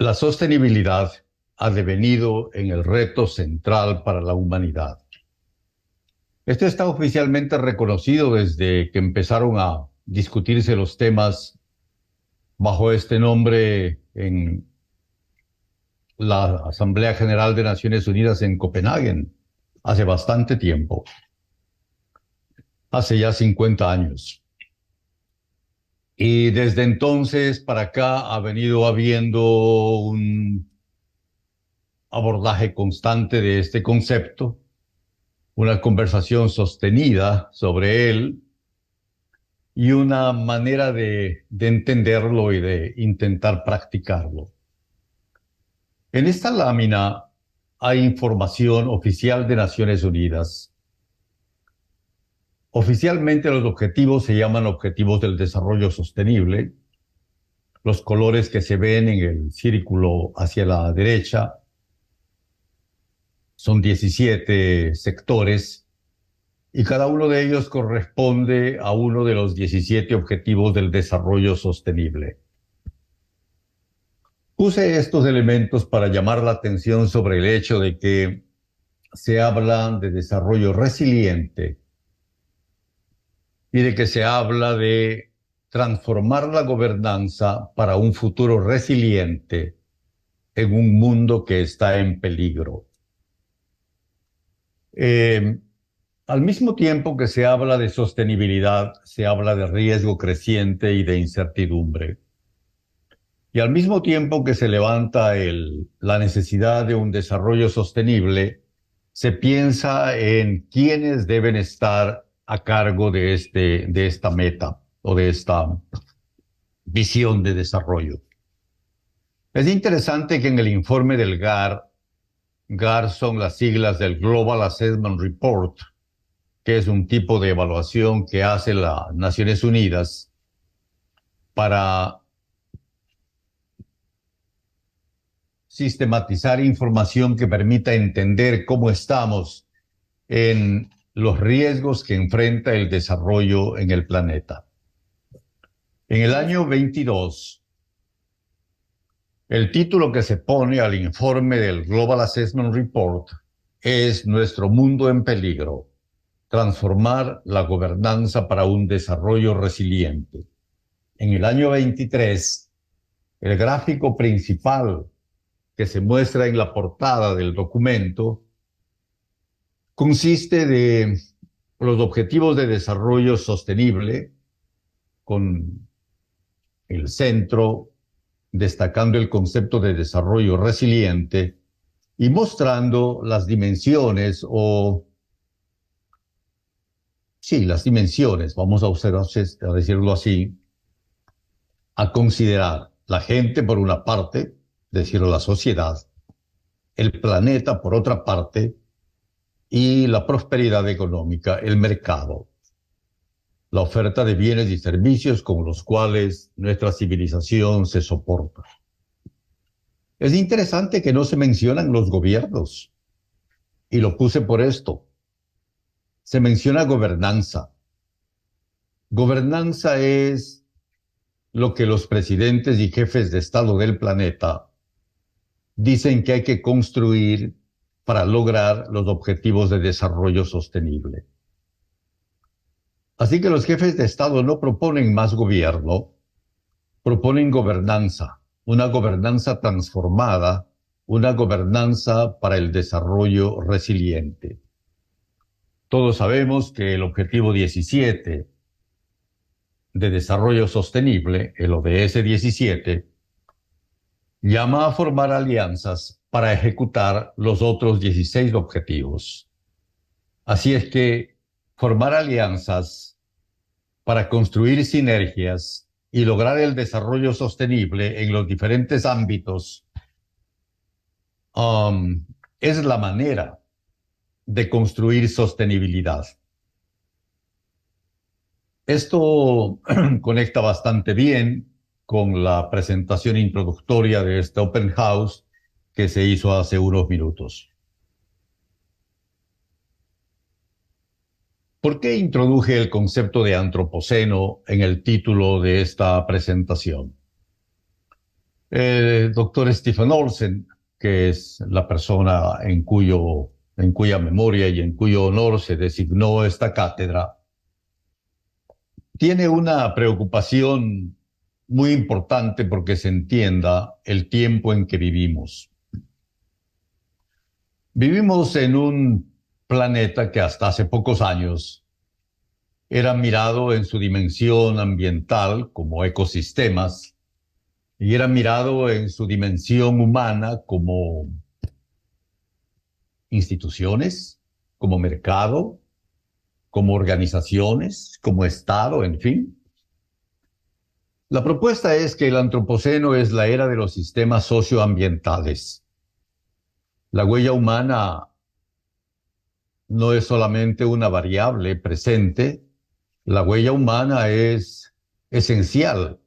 La sostenibilidad ha devenido en el reto central para la humanidad. Esto está oficialmente reconocido desde que empezaron a discutirse los temas bajo este nombre en la Asamblea General de Naciones Unidas en Copenhague, hace bastante tiempo, hace ya 50 años. Y desde entonces para acá ha venido habiendo un abordaje constante de este concepto, una conversación sostenida sobre él y una manera de entenderlo y de intentar practicarlo. En esta lámina hay información oficial de Naciones Unidas. Oficialmente los objetivos se llaman Objetivos del Desarrollo Sostenible. Los colores que se ven en el círculo hacia la derecha son 17 sectores y cada uno de ellos corresponde a uno de los 17 Objetivos del Desarrollo Sostenible. Puse estos elementos para llamar la atención sobre el hecho de que se habla de desarrollo resiliente y de que se habla de transformar la gobernanza para un futuro resiliente en un mundo que está en peligro. Eh, Al mismo tiempo que se habla de sostenibilidad, se habla de riesgo creciente y de incertidumbre. Y al mismo tiempo que se levanta la necesidad de un desarrollo sostenible, se piensa en quiénes deben estar a cargo de esta meta o de esta visión de desarrollo. Es interesante que en el informe del GAR son las siglas del Global Assessment Report, que es un tipo de evaluación que hace las Naciones Unidas para sistematizar información que permita entender cómo estamos en los riesgos que enfrenta el desarrollo en el planeta. En el año 22, el título que se pone al informe del Global Assessment Report es Nuestro mundo en peligro, transformar la gobernanza para un desarrollo resiliente. En el año 23, el gráfico principal que se muestra en la portada del documento consiste de los objetivos de desarrollo sostenible, con el centro destacando el concepto de desarrollo resiliente y mostrando las dimensiones las dimensiones, vamos a decirlo así, a considerar la gente por una parte, decirlo la sociedad, el planeta por otra parte y la prosperidad económica, el mercado, la oferta de bienes y servicios con los cuales nuestra civilización se soporta. Es interesante que no se mencionan los gobiernos, y lo puse por esto. Se menciona gobernanza. Gobernanza es lo que los presidentes y jefes de Estado del planeta dicen que hay que construir para lograr los objetivos de desarrollo sostenible. Así que los jefes de Estado no proponen más gobierno, proponen gobernanza, una gobernanza transformada, una gobernanza para el desarrollo resiliente. Todos sabemos que el objetivo 17 de desarrollo sostenible, el ODS 17, llama a formar alianzas para ejecutar los otros 16 objetivos. Así es que formar alianzas para construir sinergias y lograr el desarrollo sostenible en los diferentes ámbitos es la manera de construir sostenibilidad. Esto conecta bastante bien con la presentación introductoria de este Open House que se hizo hace unos minutos. ¿Por qué introduje el concepto de antropoceno en el título de esta presentación? El doctor Stephen Olsen, que es la persona en cuya memoria y en cuyo honor se designó esta cátedra, tiene una preocupación muy importante porque se entienda el tiempo en que vivimos. Vivimos en un planeta que hasta hace pocos años era mirado en su dimensión ambiental como ecosistemas y era mirado en su dimensión humana como instituciones, como mercado, como organizaciones, como Estado, en fin. La propuesta es que el antropoceno es la era de los sistemas socioambientales. La huella humana no es solamente una variable presente, la huella humana es esencial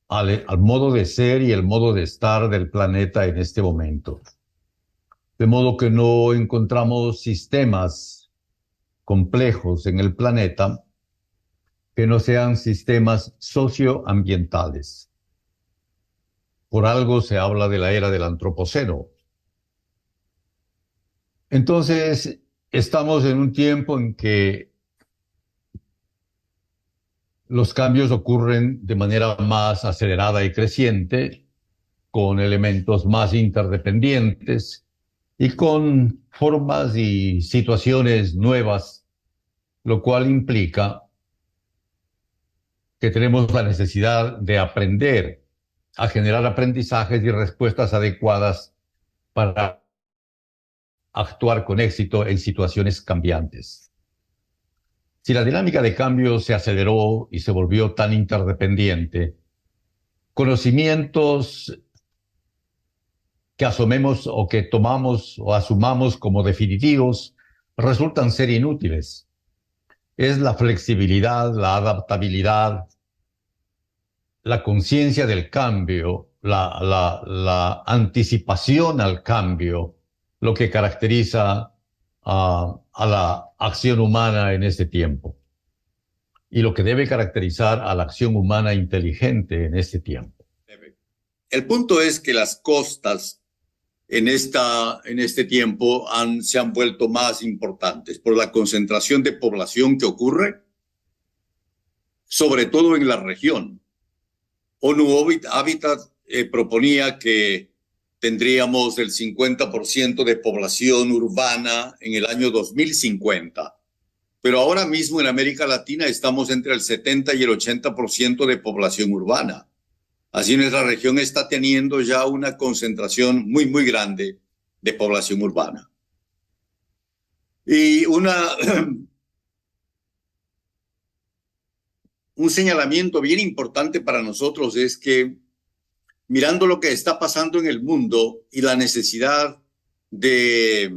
al modo de ser y el modo de estar del planeta en este momento. De modo que no encontramos sistemas complejos en el planeta que no sean sistemas socioambientales. Por algo se habla de la era del antropoceno. Entonces, estamos en un tiempo en que los cambios ocurren de manera más acelerada y creciente, con elementos más interdependientes y con formas y situaciones nuevas, lo cual implica que tenemos la necesidad de aprender a generar aprendizajes y respuestas adecuadas para actuar con éxito en situaciones cambiantes. Si la dinámica de cambio se aceleró y se volvió tan interdependiente, conocimientos que asumimos o que tomamos o asumamos como definitivos resultan ser inútiles. Es la flexibilidad, la adaptabilidad, la conciencia del cambio, la anticipación al cambio, lo que caracteriza a la acción humana en este tiempo y lo que debe caracterizar a la acción humana inteligente en este tiempo. El punto es que las costas en este tiempo se han vuelto más importantes por la concentración de población que ocurre, sobre todo en la región. ONU Habitat proponía que tendríamos el 50% de población urbana en el año 2050. Pero ahora mismo en América Latina estamos entre el 70 y el 80% de población urbana. Así nuestra región está teniendo ya una concentración muy, muy grande de población urbana. Y un señalamiento bien importante para nosotros es que mirando lo que está pasando en el mundo y la necesidad de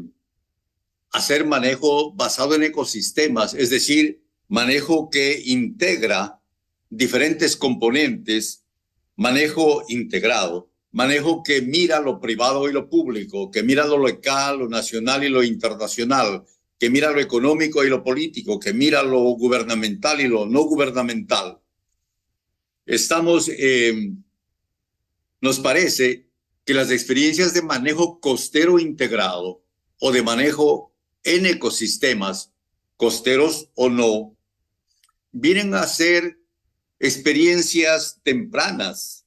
hacer manejo basado en ecosistemas, es decir, manejo que integra diferentes componentes, manejo integrado, manejo que mira lo privado y lo público, que mira lo local, lo nacional y lo internacional, que mira lo económico y lo político, que mira lo gubernamental y lo no gubernamental. Nos parece que las experiencias de manejo costero integrado o de manejo en ecosistemas, costeros o no, vienen a ser experiencias tempranas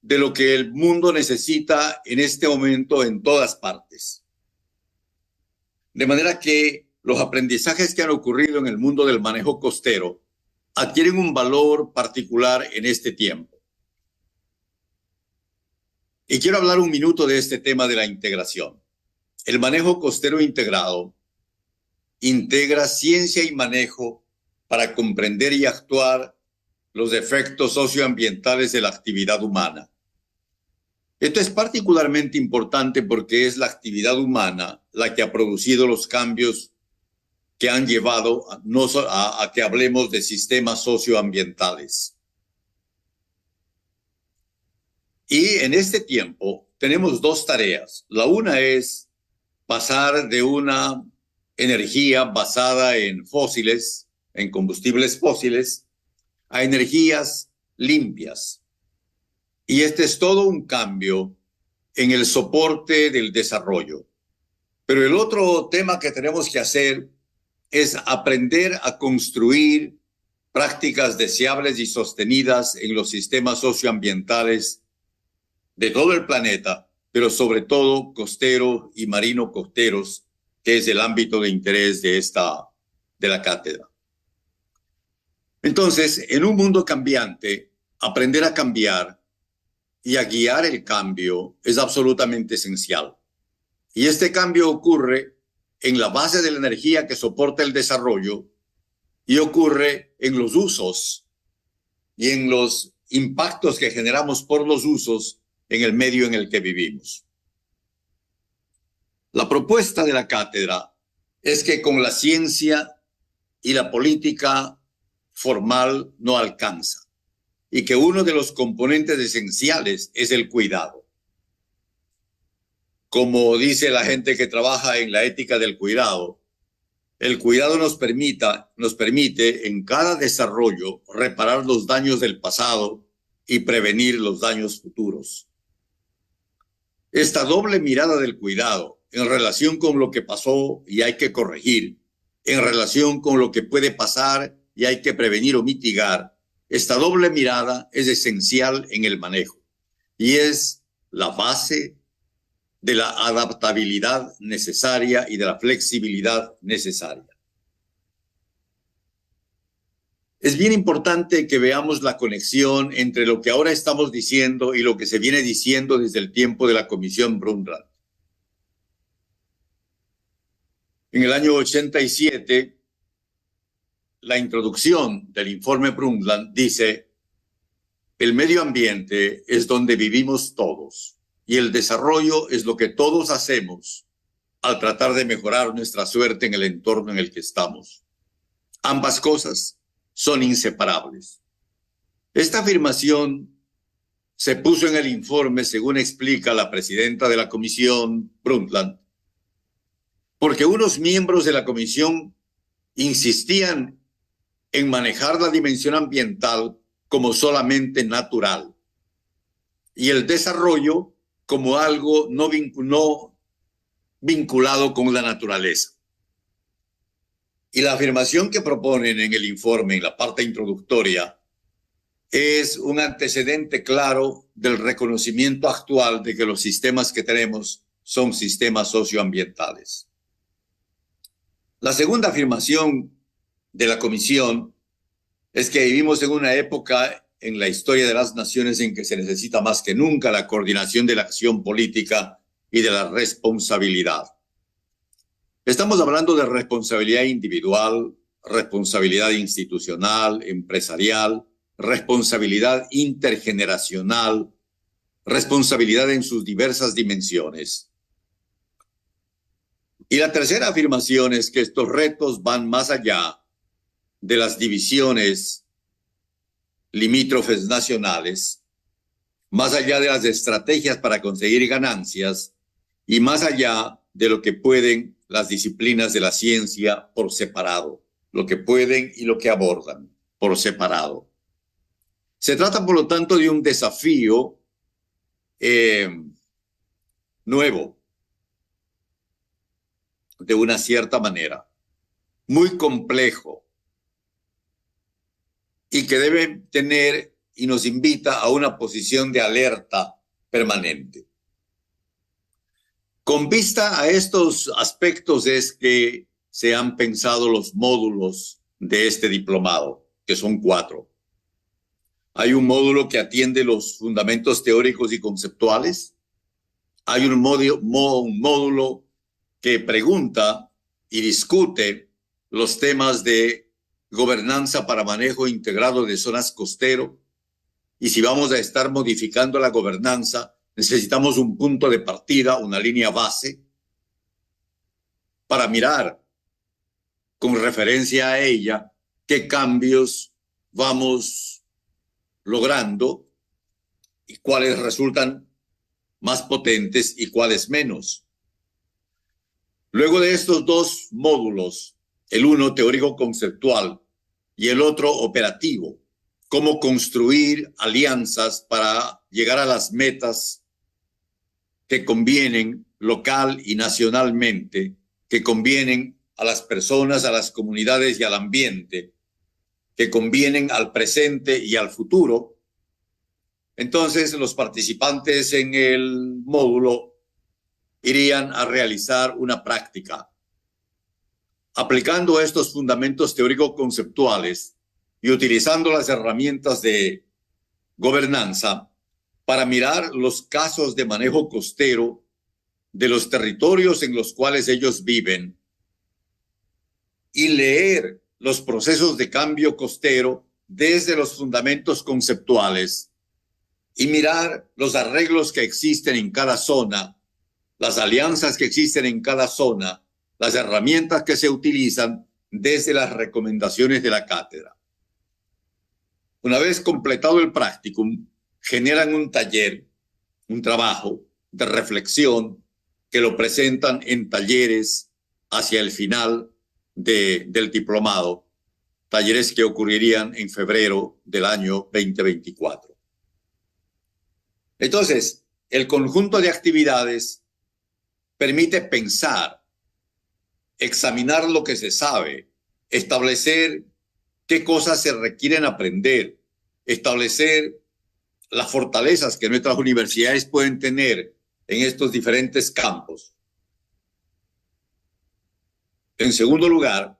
de lo que el mundo necesita en este momento en todas partes. De manera que los aprendizajes que han ocurrido en el mundo del manejo costero adquieren un valor particular en este tiempo. Y quiero hablar un minuto de este tema de la integración. El manejo costero integrado integra ciencia y manejo para comprender y actuar los efectos socioambientales de la actividad humana. Esto es particularmente importante porque es la actividad humana la que ha producido los cambios que han llevado a que hablemos de sistemas socioambientales. Y en este tiempo tenemos dos tareas. La una es pasar de una energía basada en fósiles, en combustibles fósiles, a energías limpias. Y este es todo un cambio en el soporte del desarrollo. Pero el otro tema que tenemos que hacer es aprender a construir prácticas deseables y sostenidas en los sistemas socioambientales de todo el planeta, pero sobre todo costero y marino costeros, que es el ámbito de interés de la cátedra. Entonces, en un mundo cambiante, aprender a cambiar y a guiar el cambio es absolutamente esencial. Y este cambio ocurre en la base de la energía que soporta el desarrollo y ocurre en los usos y en los impactos que generamos por los usos en el medio en el que vivimos. La propuesta de la cátedra es que con la ciencia y la política formal no alcanza y que uno de los componentes esenciales es el cuidado. Como dice la gente que trabaja en la ética del cuidado, el cuidado nos permite en cada desarrollo reparar los daños del pasado y prevenir los daños futuros. Esta doble mirada del cuidado en relación con lo que pasó y hay que corregir, en relación con lo que puede pasar y hay que prevenir o mitigar, esta doble mirada es esencial en el manejo y es la base de la adaptabilidad necesaria y de la flexibilidad necesaria. Es bien importante que veamos la conexión entre lo que ahora estamos diciendo y lo que se viene diciendo desde el tiempo de la Comisión Brundtland. En el año 87, la introducción del informe Brundtland dice: el medio ambiente es donde vivimos todos y el desarrollo es lo que todos hacemos al tratar de mejorar nuestra suerte en el entorno en el que estamos. Ambas cosas son inseparables. Esta afirmación se puso en el informe, según explica la presidenta de la Comisión Brundtland, porque unos miembros de la comisión insistían en manejar la dimensión ambiental como solamente natural y el desarrollo como algo no vinculado con la naturaleza. Y la afirmación que proponen en el informe, en la parte introductoria, es un antecedente claro del reconocimiento actual de que los sistemas que tenemos son sistemas socioambientales. La segunda afirmación de la Comisión es que vivimos en una época en la historia de las naciones en que se necesita más que nunca la coordinación de la acción política y de la responsabilidad. Estamos hablando de responsabilidad individual, responsabilidad institucional, empresarial, responsabilidad intergeneracional, responsabilidad en sus diversas dimensiones. Y la tercera afirmación es que estos retos van más allá de las divisiones limítrofes nacionales, más allá de las estrategias para conseguir ganancias y más allá de lo que pueden las disciplinas de la ciencia por separado, lo que pueden y lo que abordan por separado. Se trata, por lo tanto, de un desafío nuevo, de una cierta manera, muy complejo, y que debe tener y nos invita a una posición de alerta permanente. Con vista a estos aspectos es que se han pensado los módulos de este diplomado, que son 4. Hay un módulo que atiende los fundamentos teóricos y conceptuales. Hay un módulo que pregunta y discute los temas de gobernanza para manejo integrado de zonas costero. Y si vamos a estar modificando la gobernanza, necesitamos un punto de partida, una línea base, para mirar con referencia a ella qué cambios vamos logrando y cuáles resultan más potentes y cuáles menos. Luego de estos 2 módulos, el uno teórico conceptual y el otro operativo, cómo construir alianzas para llegar a las metas que convienen local y nacionalmente, que convienen a las personas, a las comunidades y al ambiente, que convienen al presente y al futuro. Entonces, los participantes en el módulo irían a realizar una práctica. Aplicando estos fundamentos teórico-conceptuales y utilizando las herramientas de gobernanza para mirar los casos de manejo costero de los territorios en los cuales ellos viven y leer los procesos de cambio costero desde los fundamentos conceptuales y mirar los arreglos que existen en cada zona, las alianzas que existen en cada zona, las herramientas que se utilizan desde las recomendaciones de la cátedra. Una vez completado el practicum, generan un taller, un trabajo de reflexión que lo presentan en talleres hacia el final del diplomado, talleres que ocurrirían en febrero del año 2024. Entonces, el conjunto de actividades permite pensar, examinar lo que se sabe, establecer qué cosas se requieren aprender, establecer las fortalezas que nuestras universidades pueden tener en estos diferentes campos. En segundo lugar,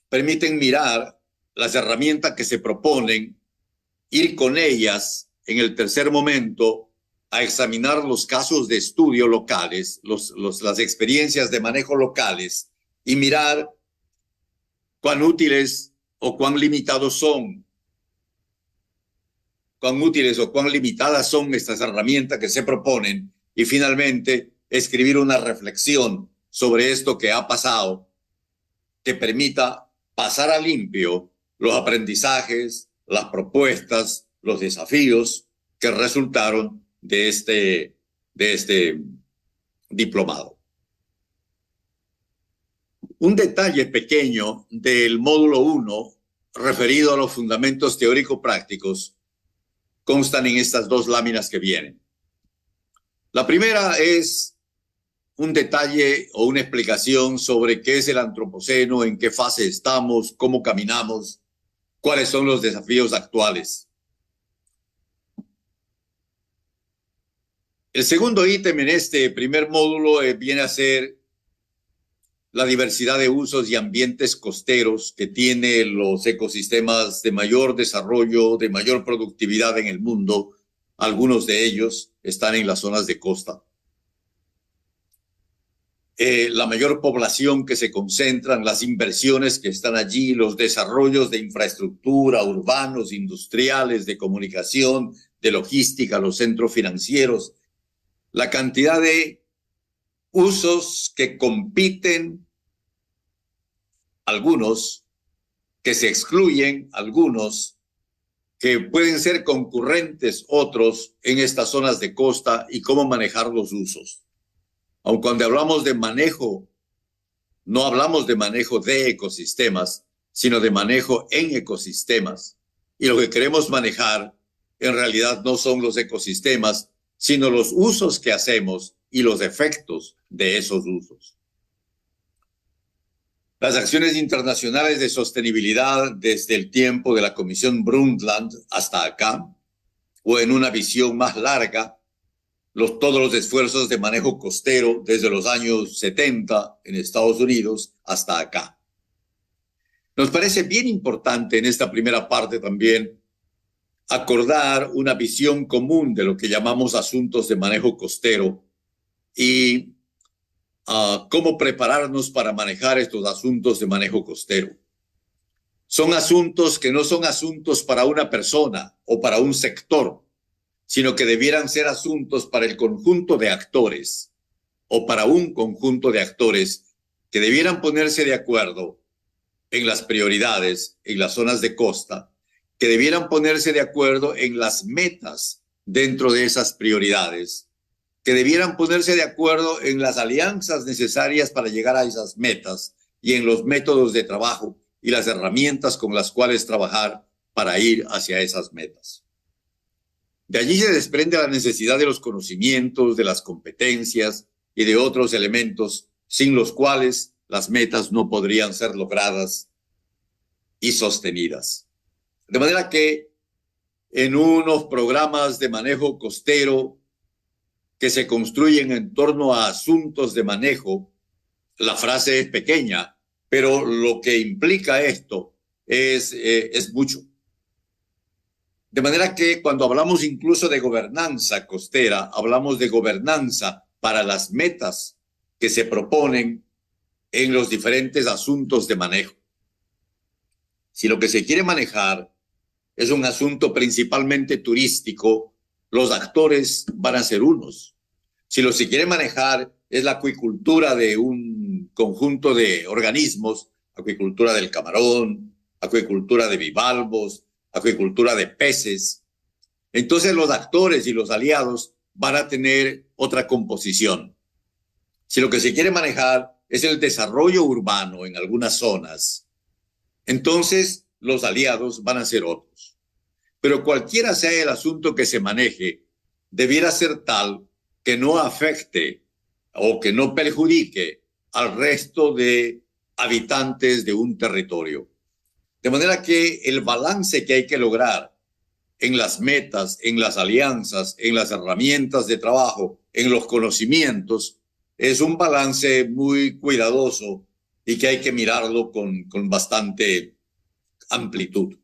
permiten mirar las herramientas que se proponen, ir con ellas en el tercer momento a examinar los casos de estudio locales, las experiencias de manejo locales y mirar cuán útiles o cuán limitados son, cuán útiles o cuán limitadas son estas herramientas que se proponen y finalmente escribir una reflexión sobre esto que ha pasado que permita pasar a limpio los aprendizajes, las propuestas, los desafíos que resultaron de este diplomado. Un detalle pequeño del módulo 1 referido a los fundamentos teórico-prácticos constan en estas dos láminas que vienen. La primera es un detalle o una explicación sobre qué es el antropoceno, en qué fase estamos, cómo caminamos, cuáles son los desafíos actuales. El segundo ítem en este primer módulo viene a ser la diversidad de usos y ambientes costeros que tienen los ecosistemas de mayor desarrollo, de mayor productividad en el mundo. Algunos de ellos están en las zonas de costa. La mayor población que se concentran, las inversiones que están allí, los desarrollos de infraestructura, urbanos, industriales, de comunicación, de logística, los centros financieros, la cantidad de usos que compiten, algunos que se excluyen, algunos que pueden ser concurrentes, otros en estas zonas de costa y cómo manejar los usos. Aun cuando hablamos de manejo, no hablamos de manejo de ecosistemas, sino de manejo en ecosistemas. Y lo que queremos manejar en realidad no son los ecosistemas, sino los usos que hacemos y los efectos de esos usos. Las acciones internacionales de sostenibilidad desde el tiempo de la Comisión Brundtland hasta acá, o en una visión más larga, todos los esfuerzos de manejo costero desde los años 70 en Estados Unidos hasta acá. Nos parece bien importante en esta primera parte también acordar una visión común de lo que llamamos asuntos de manejo costero y cómo prepararnos para manejar estos asuntos de manejo costero. Son asuntos que no son asuntos para una persona o para un sector, sino que debieran ser asuntos para el conjunto de actores o para un conjunto de actores que debieran ponerse de acuerdo en las prioridades en las zonas de costa, que debieran ponerse de acuerdo en las metas dentro de esas prioridades, que debieran ponerse de acuerdo en las alianzas necesarias para llegar a esas metas y en los métodos de trabajo y las herramientas con las cuales trabajar para ir hacia esas metas. De allí se desprende la necesidad de los conocimientos, de las competencias y de otros elementos sin los cuales las metas no podrían ser logradas y sostenidas. De manera que en unos programas de manejo costero que se construyen en torno a asuntos de manejo, la frase es pequeña, pero lo que implica esto es mucho. De manera que cuando hablamos incluso de gobernanza costera, hablamos de gobernanza para las metas que se proponen en los diferentes asuntos de manejo. Si lo que se quiere manejar es un asunto principalmente turístico, los actores van a ser unos. Si lo que se quiere manejar es la acuicultura de un conjunto de organismos, acuicultura del camarón, acuicultura de bivalvos, acuicultura de peces, entonces los actores y los aliados van a tener otra composición. Si lo que se quiere manejar es el desarrollo urbano en algunas zonas, entonces los aliados van a ser otros. Pero cualquiera sea el asunto que se maneje, debiera ser tal que no afecte o que no perjudique al resto de habitantes de un territorio. De manera que el balance que hay que lograr en las metas, en las alianzas, en las herramientas de trabajo, en los conocimientos, es un balance muy cuidadoso y que hay que mirarlo con bastante amplitud.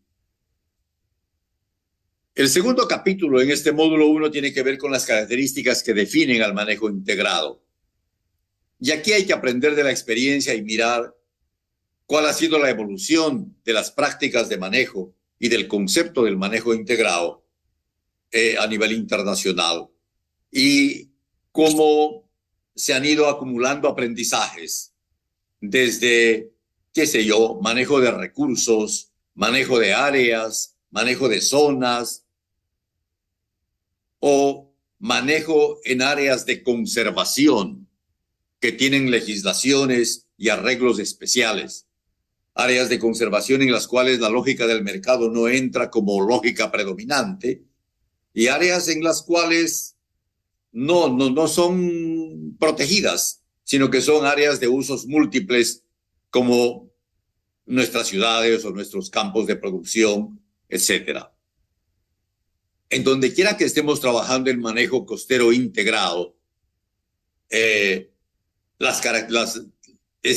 El segundo capítulo en este módulo 1 tiene que ver con las características que definen al manejo integrado. Y aquí hay que aprender de la experiencia y mirar cuál ha sido la evolución de las prácticas de manejo y del concepto del manejo integrado a nivel internacional y cómo se han ido acumulando aprendizajes desde, qué sé yo, manejo de recursos, manejo de áreas, manejo de zonas o manejo en áreas de conservación que tienen legislaciones y arreglos especiales. Áreas de conservación en las cuales la lógica del mercado no entra como lógica predominante y áreas en las cuales no son protegidas, sino que son áreas de usos múltiples como nuestras ciudades o nuestros campos de producción, etcétera. En donde quiera que estemos trabajando en manejo costero integrado, es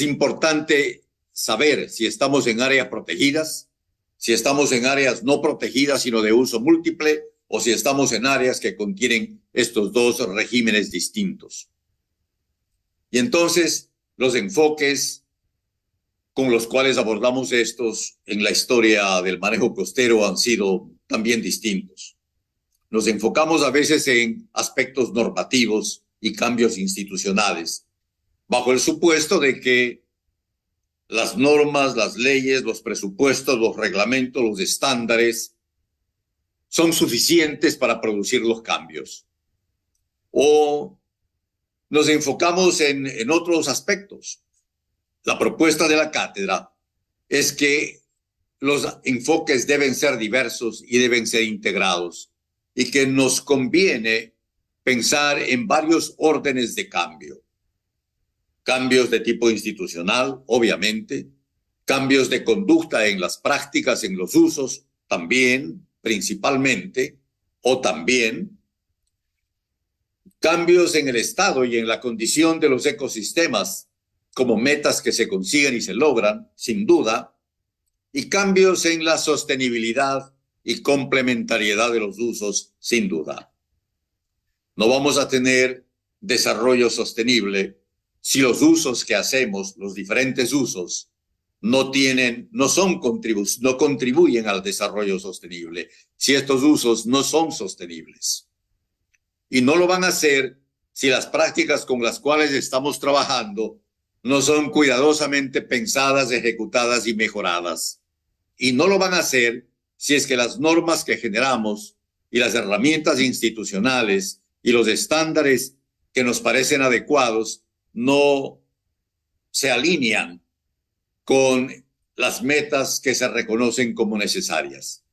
importante saber si estamos en áreas protegidas, si estamos en áreas no protegidas sino de uso múltiple o si estamos en áreas que contienen estos dos regímenes distintos. Y entonces los enfoques con los cuales abordamos estos en la historia del manejo costero han sido también distintos. Nos enfocamos a veces en aspectos normativos y cambios institucionales, bajo el supuesto de que las normas, las leyes, los presupuestos, los reglamentos, los estándares son suficientes para producir los cambios. O nos enfocamos en otros aspectos. La propuesta de la cátedra es que los enfoques deben ser diversos y deben ser integrados y que nos conviene pensar en varios órdenes de cambio. Cambios de tipo institucional, obviamente, cambios de conducta en las prácticas, en los usos, también, principalmente, o también cambios en el estado y en la condición de los ecosistemas como metas que se consiguen y se logran, sin duda, y cambios en la sostenibilidad y complementariedad de los usos, sin duda. No vamos a tener desarrollo sostenible si los usos que hacemos, los diferentes usos, no contribuyen al desarrollo sostenible, si estos usos no son sostenibles. Y no lo van a hacer si las prácticas con las cuales estamos trabajando no son cuidadosamente pensadas, ejecutadas y mejoradas. Y no lo van a hacer si es que las normas que generamos y las herramientas institucionales y los estándares que nos parecen adecuados no se alinean con las metas que se reconocen como necesarias.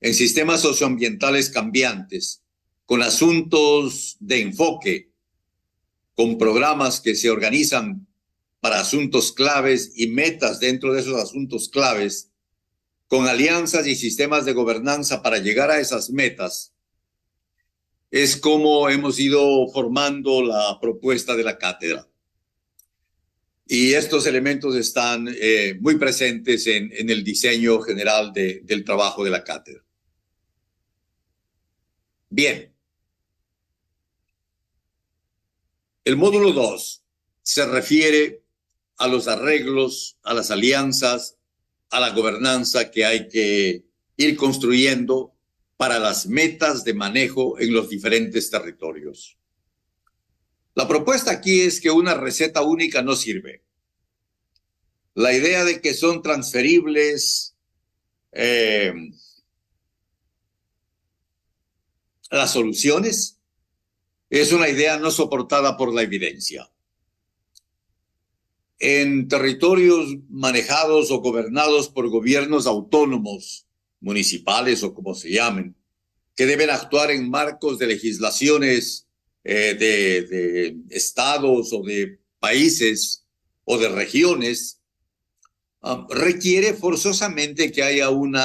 en sistemas socioambientales cambiantes, con asuntos de enfoque, con programas que se organizan para asuntos claves y metas dentro de esos asuntos claves, con alianzas y sistemas de gobernanza para llegar a esas metas, es como hemos ido formando la propuesta de la cátedra. Y estos elementos están muy presentes en el diseño general del trabajo de la cátedra. Bien. El módulo 2 se refiere a los arreglos, a las alianzas, a la gobernanza que hay que ir construyendo para las metas de manejo en los diferentes territorios. La propuesta aquí es que una receta única no sirve. La idea de que son transferibles las soluciones es una idea no soportada por la evidencia. En territorios manejados o gobernados por gobiernos autónomos, municipales o como se llamen, que deben actuar en marcos de legislaciones de estados o de países o de regiones, requiere forzosamente que haya un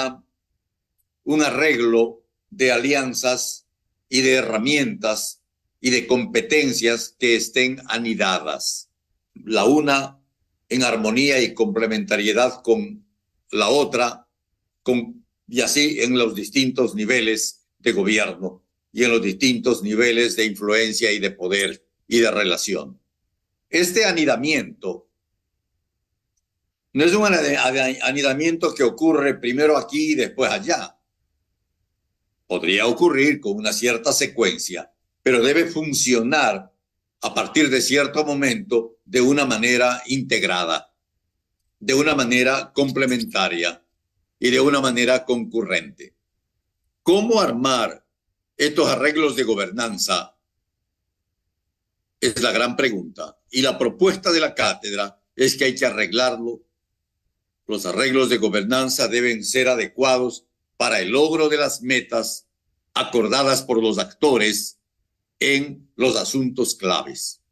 arreglo de alianzas y de herramientas y de competencias que estén anidadas, la una en armonía y complementariedad con la otra, y así en los distintos niveles de gobierno y en los distintos niveles de influencia y de poder y de relación. Este anidamiento no es un anidamiento que ocurre primero aquí y después allá. Podría ocurrir con una cierta secuencia, pero debe funcionar a partir de cierto momento de una manera integrada, de una manera complementaria y de una manera concurrente. ¿Cómo armar estos arreglos de gobernanza? Es la gran pregunta. Y la propuesta de la cátedra es que hay que arreglarlo. Los arreglos de gobernanza deben ser adecuados para el logro de las metas acordadas por los actores en los asuntos claves.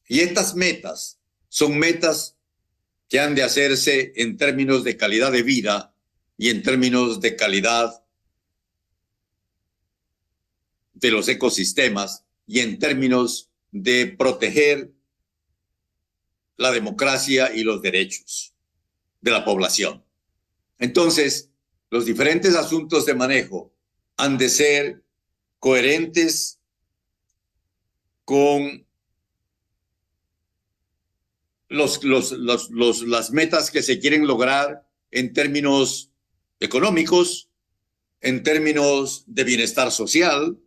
Y estas metas son metas que han de hacerse en términos de calidad de vida y en términos de calidad de los ecosistemas y en términos de proteger la democracia y los derechos de la población. Entonces, los diferentes asuntos de manejo han de ser coherentes con las metas que se quieren lograr en términos económicos, en términos de bienestar social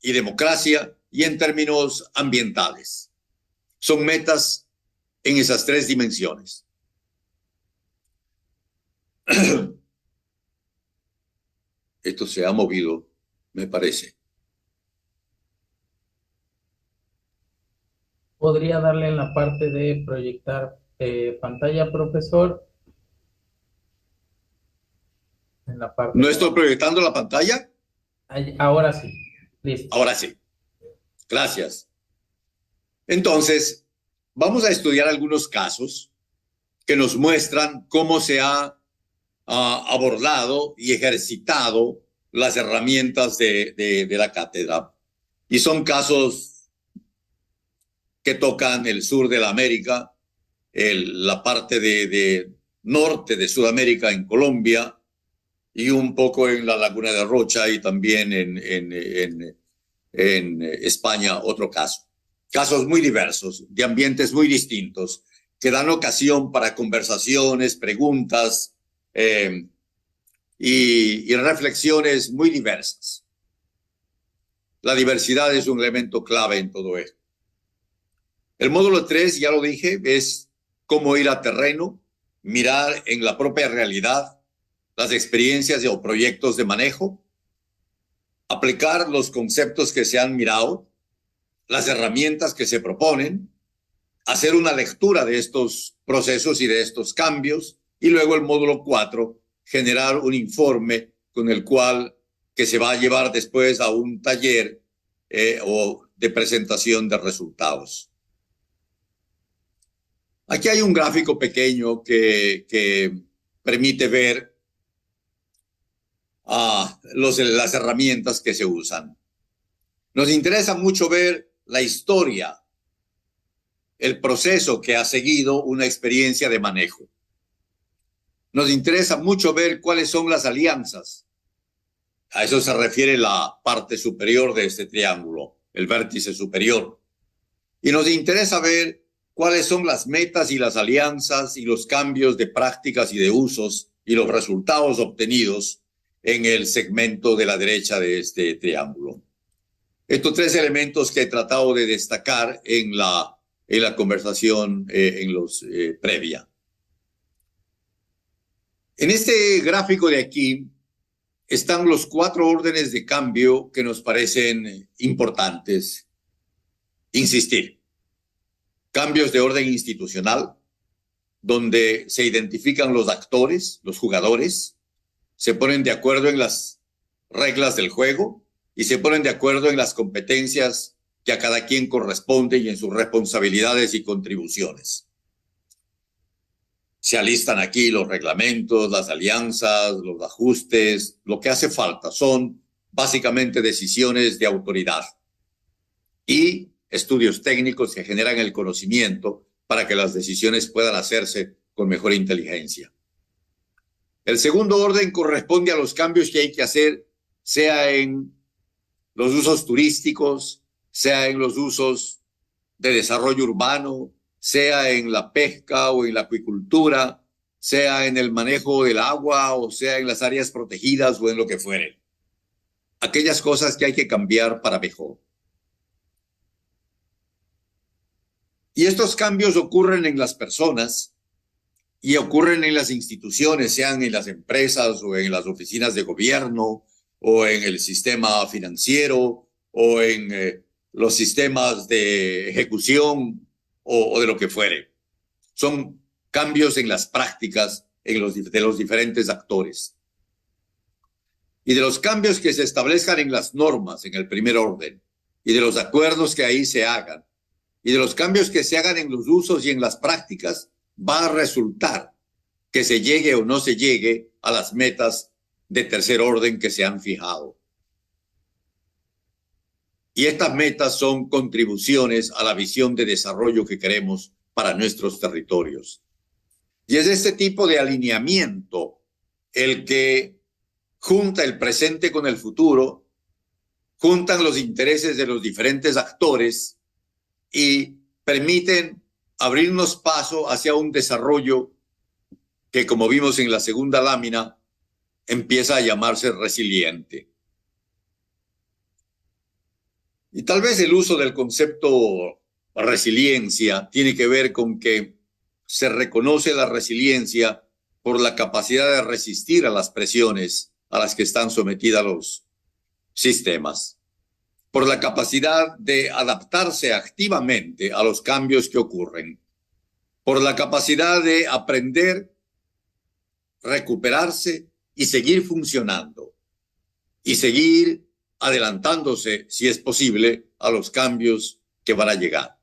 y democracia y en términos ambientales. Son metas en esas tres dimensiones. Esto se ha movido, me parece. ¿Podría darle en la parte de proyectar pantalla, profesor? En la parte ¿No estoy proyectando la pantalla? Ahora sí. Listo. Ahora sí. Gracias. Entonces, vamos a estudiar algunos casos que nos muestran cómo se ha abordado y ejercitado las herramientas de la cátedra. Y son casos que tocan el sur de la América, la parte de norte de Sudamérica en Colombia y un poco en la Laguna de Rocha y también en España, otro caso. Casos muy diversos, de ambientes muy distintos, que dan ocasión para conversaciones, preguntas, y reflexiones muy diversas. La diversidad es un elemento clave en todo esto. El módulo 3, ya lo dije, es cómo ir a terreno, mirar en la propia realidad las experiencias o proyectos de manejo, aplicar los conceptos que se han mirado, las herramientas que se proponen, hacer una lectura de estos procesos y de estos cambios, y luego el módulo 4, generar un informe con el cual que se va a llevar después a un taller o de presentación de resultados. Aquí hay un gráfico pequeño que permite ver las herramientas que se usan. Nos interesa mucho ver la historia, el proceso que ha seguido una experiencia de manejo. Nos interesa mucho ver cuáles son las alianzas. A eso se refiere la parte superior de este triángulo, el vértice superior. Y nos interesa ver cuáles son las metas y las alianzas y los cambios de prácticas y de usos y los resultados obtenidos en el segmento de la derecha de este triángulo. Estos tres elementos que he tratado de destacar en la conversación previa. En este gráfico de aquí están los 4 órdenes de cambio que nos parecen importantes. Insistir. Cambios de orden institucional, donde se identifican los actores, los jugadores, se ponen de acuerdo en las reglas del juego y se ponen de acuerdo en las competencias que a cada quien corresponde y en sus responsabilidades y contribuciones. Se alistan aquí los reglamentos, las alianzas, los ajustes. Lo que hace falta son básicamente decisiones de autoridad y estudios técnicos que generan el conocimiento para que las decisiones puedan hacerse con mejor inteligencia. El segundo orden corresponde a los cambios que hay que hacer, sea en los usos turísticos, sea en los usos de desarrollo urbano, sea en la pesca o en la acuicultura, sea en el manejo del agua o sea en las áreas protegidas o en lo que fuere. Aquellas cosas que hay que cambiar para mejor. Y estos cambios ocurren en las personas y ocurren en las instituciones, sean en las empresas o en las oficinas de gobierno o en el sistema financiero o en los sistemas de ejecución o de lo que fuere. Son cambios en las prácticas de los diferentes actores. Y de los cambios que se establezcan en las normas, en el primer orden, y de los acuerdos que ahí se hagan, y de los cambios que se hagan en los usos y en las prácticas, va a resultar que se llegue o no se llegue a las metas de tercer orden que se han fijado. Y estas metas son contribuciones a la visión de desarrollo que queremos para nuestros territorios. Y es este tipo de alineamiento el que junta el presente con el futuro, juntan los intereses de los diferentes actores y permiten abrirnos paso hacia un desarrollo que, como vimos en la segunda lámina, empieza a llamarse resiliente. Y tal vez el uso del concepto resiliencia tiene que ver con que se reconoce la resiliencia por la capacidad de resistir a las presiones a las que están sometidos los sistemas, por la capacidad de adaptarse activamente a los cambios que ocurren, por la capacidad de aprender, recuperarse y seguir funcionando, y seguir adelantándose, si es posible, a los cambios que van a llegar.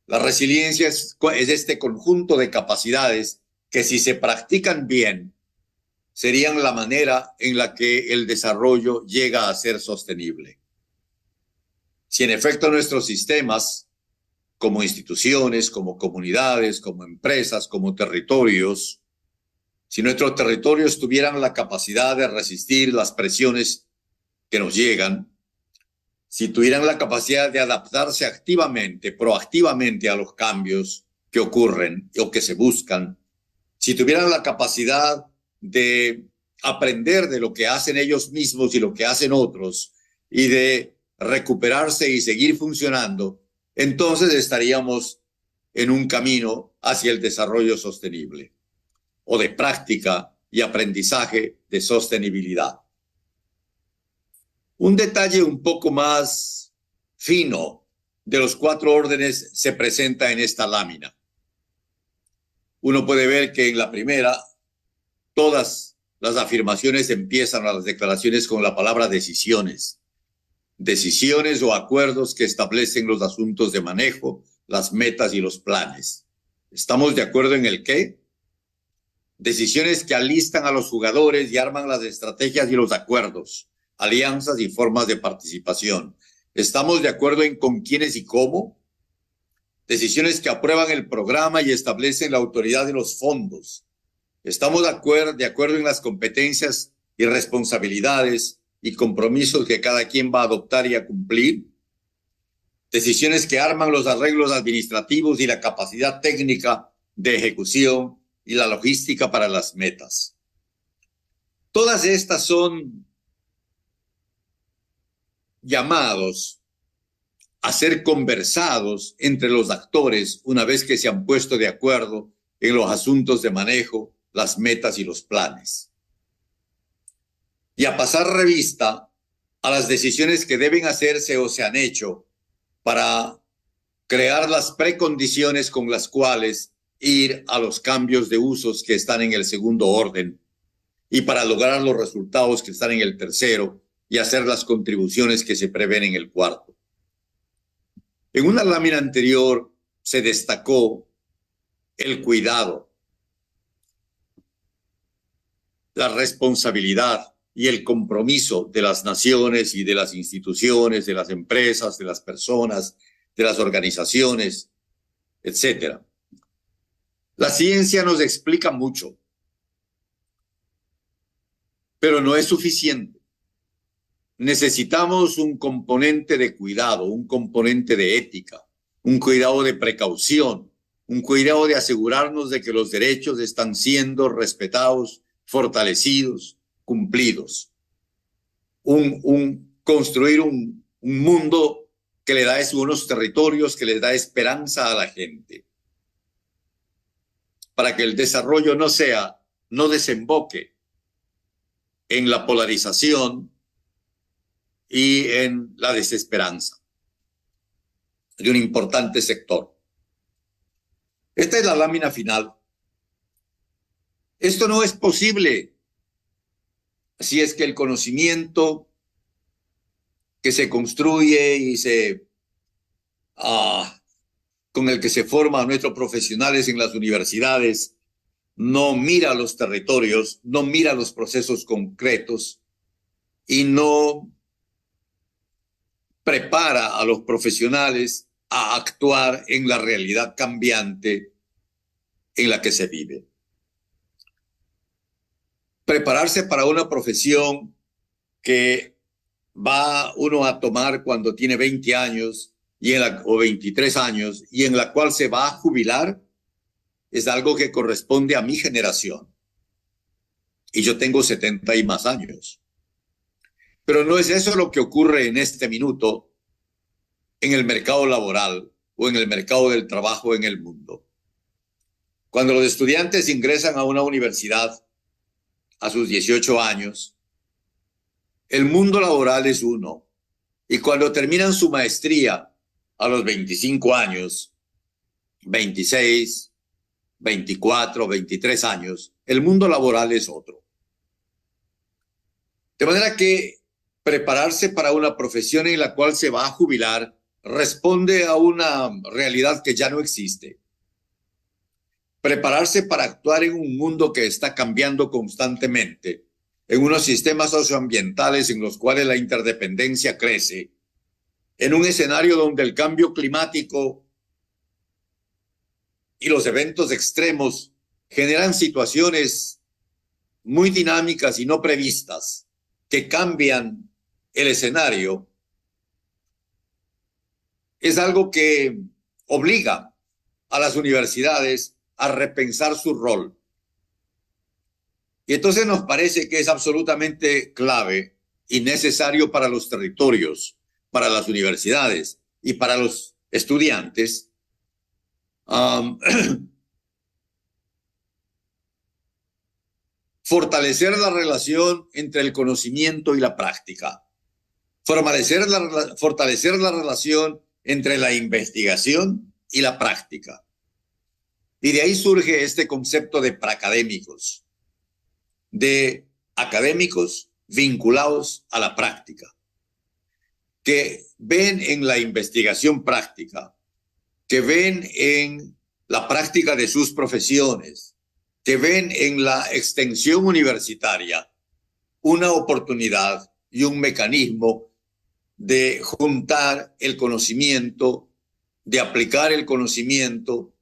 La resiliencia es este conjunto de capacidades que, si se practican bien, serían la manera en la que el desarrollo llega a ser sostenible. Si en efecto nuestros sistemas, como instituciones, como comunidades, como empresas, como territorios, si nuestros territorios tuvieran la capacidad de resistir las presiones que nos llegan, si tuvieran la capacidad de adaptarse activamente, proactivamente a los cambios que ocurren o que se buscan, si tuvieran la capacidad de aprender de lo que hacen ellos mismos y lo que hacen otros y de recuperarse y seguir funcionando, entonces estaríamos en un camino hacia el desarrollo sostenible o de práctica y aprendizaje de sostenibilidad. Un detalle un poco más fino de los 4 órdenes se presenta en esta lámina. Uno puede ver que en la primera todas las afirmaciones empiezan a las declaraciones con la palabra decisiones. Decisiones o acuerdos que establecen los asuntos de manejo, las metas y los planes. ¿Estamos de acuerdo en el qué? Decisiones que alistan a los jugadores y arman las estrategias y los acuerdos, alianzas y formas de participación. ¿Estamos de acuerdo en con quiénes y cómo? Decisiones que aprueban el programa y establecen la autoridad de los fondos. ¿Estamos de acuerdo en las competencias y responsabilidades y compromisos que cada quien va a adoptar y a cumplir? Decisiones que arman los arreglos administrativos y la capacidad técnica de ejecución y la logística para las metas. Todas estas son llamados a ser conversados entre los actores una vez que se han puesto de acuerdo en los asuntos de manejo, las metas y los planes. Y a pasar revista a las decisiones que deben hacerse o se han hecho para crear las precondiciones con las cuales ir a los cambios de usos que están en el segundo orden y para lograr los resultados que están en el tercero y hacer las contribuciones que se prevén en el cuarto. En una lámina anterior se destacó el cuidado, la responsabilidad y el compromiso de las naciones y de las instituciones, de las empresas, de las personas, de las organizaciones, etc. La ciencia nos explica mucho, pero no es suficiente. Necesitamos un componente de cuidado, un componente de ética, un cuidado de precaución, un cuidado de asegurarnos de que los derechos están siendo respetados, fortalecidos, cumplidos. Construir un mundo que le da unos territorios, que les da esperanza a la gente, para que el desarrollo no desemboque en la polarización y en la desesperanza de un importante sector. Esta es la lámina final. Esto no es posible si es que el conocimiento que se construye y con el que se forman nuestros profesionales en las universidades no mira los territorios, no mira los procesos concretos y no prepara a los profesionales a actuar en la realidad cambiante en la que se vive. Prepararse para una profesión que va uno a tomar cuando tiene 20 años o 23 años y en la cual se va a jubilar es algo que corresponde a mi generación. Y yo tengo 70 y más años. Pero no es eso lo que ocurre en este minuto en el mercado laboral o en el mercado del trabajo en el mundo. Cuando los estudiantes ingresan a una universidad a sus 18 años, el mundo laboral es uno. Y cuando terminan su maestría a los 25 años, 26, 24, 23 años, el mundo laboral es otro. De manera que prepararse para una profesión en la cual se va a jubilar responde a una realidad que ya no existe. Prepararse para actuar en un mundo que está cambiando constantemente, en unos sistemas socioambientales en los cuales la interdependencia crece, en un escenario donde el cambio climático y los eventos extremos generan situaciones muy dinámicas y no previstas que cambian el escenario, es algo que obliga a las universidades a repensar su rol. Y entonces nos parece que es absolutamente clave y necesario para los territorios, para las universidades y para los estudiantes fortalecer la relación entre el conocimiento y la práctica, fortalecer la relación entre la investigación y la práctica. Y de ahí surge este concepto de pracadémicos, de académicos vinculados a la práctica, que ven en la investigación práctica, que ven en la práctica de sus profesiones, que ven en la extensión universitaria una oportunidad y un mecanismo de juntar el conocimiento, de aplicar el conocimiento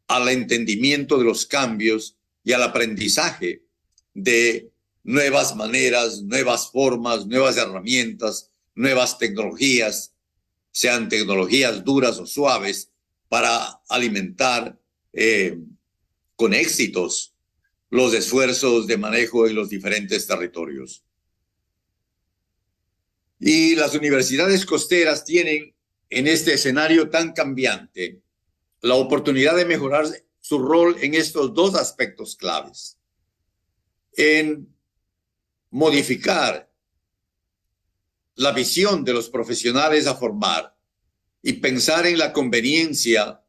al entendimiento de los cambios y al aprendizaje de nuevas maneras, nuevas formas, nuevas herramientas, nuevas tecnologías, sean tecnologías duras o suaves, para alimentar con éxitos los esfuerzos de manejo en los diferentes territorios. Y las universidades costeras tienen, en este escenario tan cambiante, la oportunidad de mejorar su rol en estos dos aspectos claves: en modificar la visión de los profesionales a formar y pensar en la conveniencia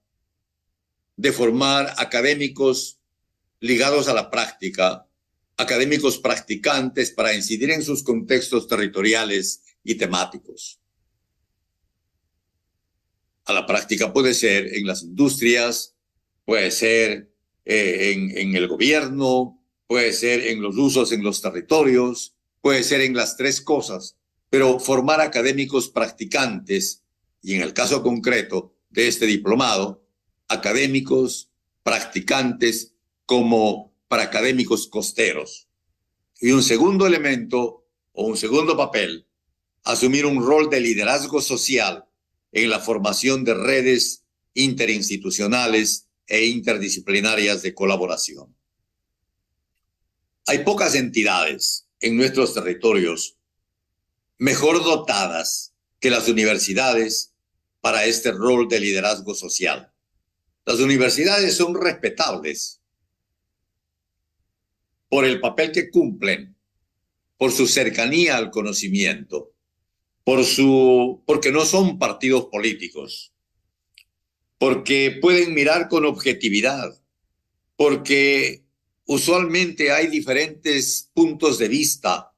de formar académicos ligados a la práctica, académicos practicantes para incidir en sus contextos territoriales y temáticos. A la práctica puede ser en las industrias, puede ser en el gobierno, puede ser en los usos en los territorios, puede ser en las tres cosas, pero formar académicos practicantes, y en el caso concreto de este diplomado, académicos practicantes como para académicos costeros. Y un segundo elemento o un segundo papel, asumir un rol de liderazgo social en la formación de redes interinstitucionales e interdisciplinarias de colaboración. Hay pocas entidades en nuestros territorios mejor dotadas que las universidades para este rol de liderazgo social. Las universidades son respetables por el papel que cumplen, por su cercanía al conocimiento, porque no son partidos políticos, porque pueden mirar con objetividad, porque usualmente hay diferentes puntos de vista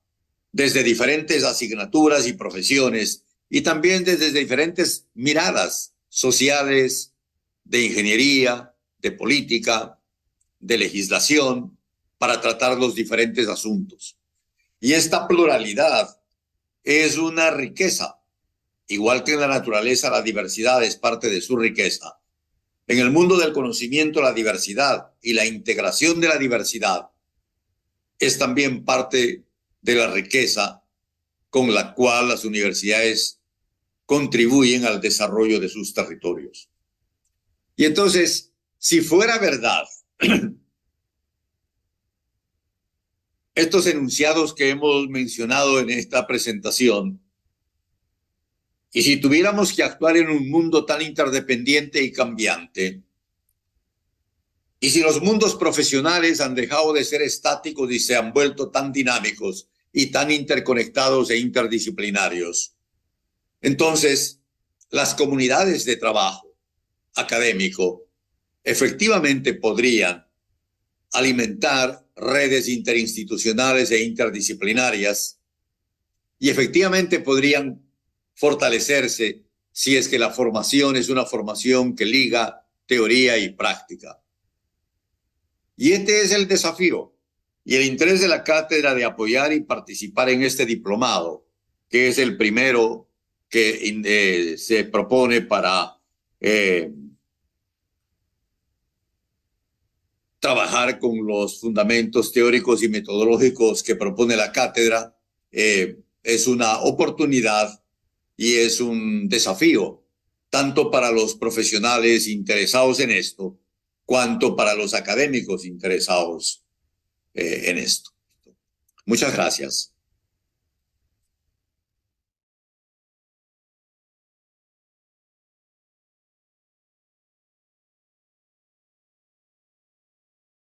desde diferentes asignaturas y profesiones, y también desde diferentes miradas sociales, de ingeniería, de política, de legislación, para tratar los diferentes asuntos. Y esta pluralidad es una riqueza, igual que en la naturaleza la diversidad es parte de su riqueza. En el mundo del conocimiento, la diversidad y la integración de la diversidad es también parte de la riqueza con la cual las universidades contribuyen al desarrollo de sus territorios. Y entonces, si fuera verdad estos enunciados que hemos mencionado en esta presentación, y si tuviéramos que actuar en un mundo tan interdependiente y cambiante, y si los mundos profesionales han dejado de ser estáticos y se han vuelto tan dinámicos y tan interconectados e interdisciplinarios, entonces las comunidades de trabajo académico efectivamente podrían alimentar redes interinstitucionales e interdisciplinarias y efectivamente podrían fortalecerse si es que la formación es una formación que liga teoría y práctica. Y este es el desafío y el interés de la cátedra de apoyar y participar en este diplomado, que es el primero que se propone para trabajar con los fundamentos teóricos y metodológicos que propone la cátedra. Es una oportunidad y es un desafío, tanto para los profesionales interesados en esto, cuanto para los académicos interesados en esto. Muchas gracias.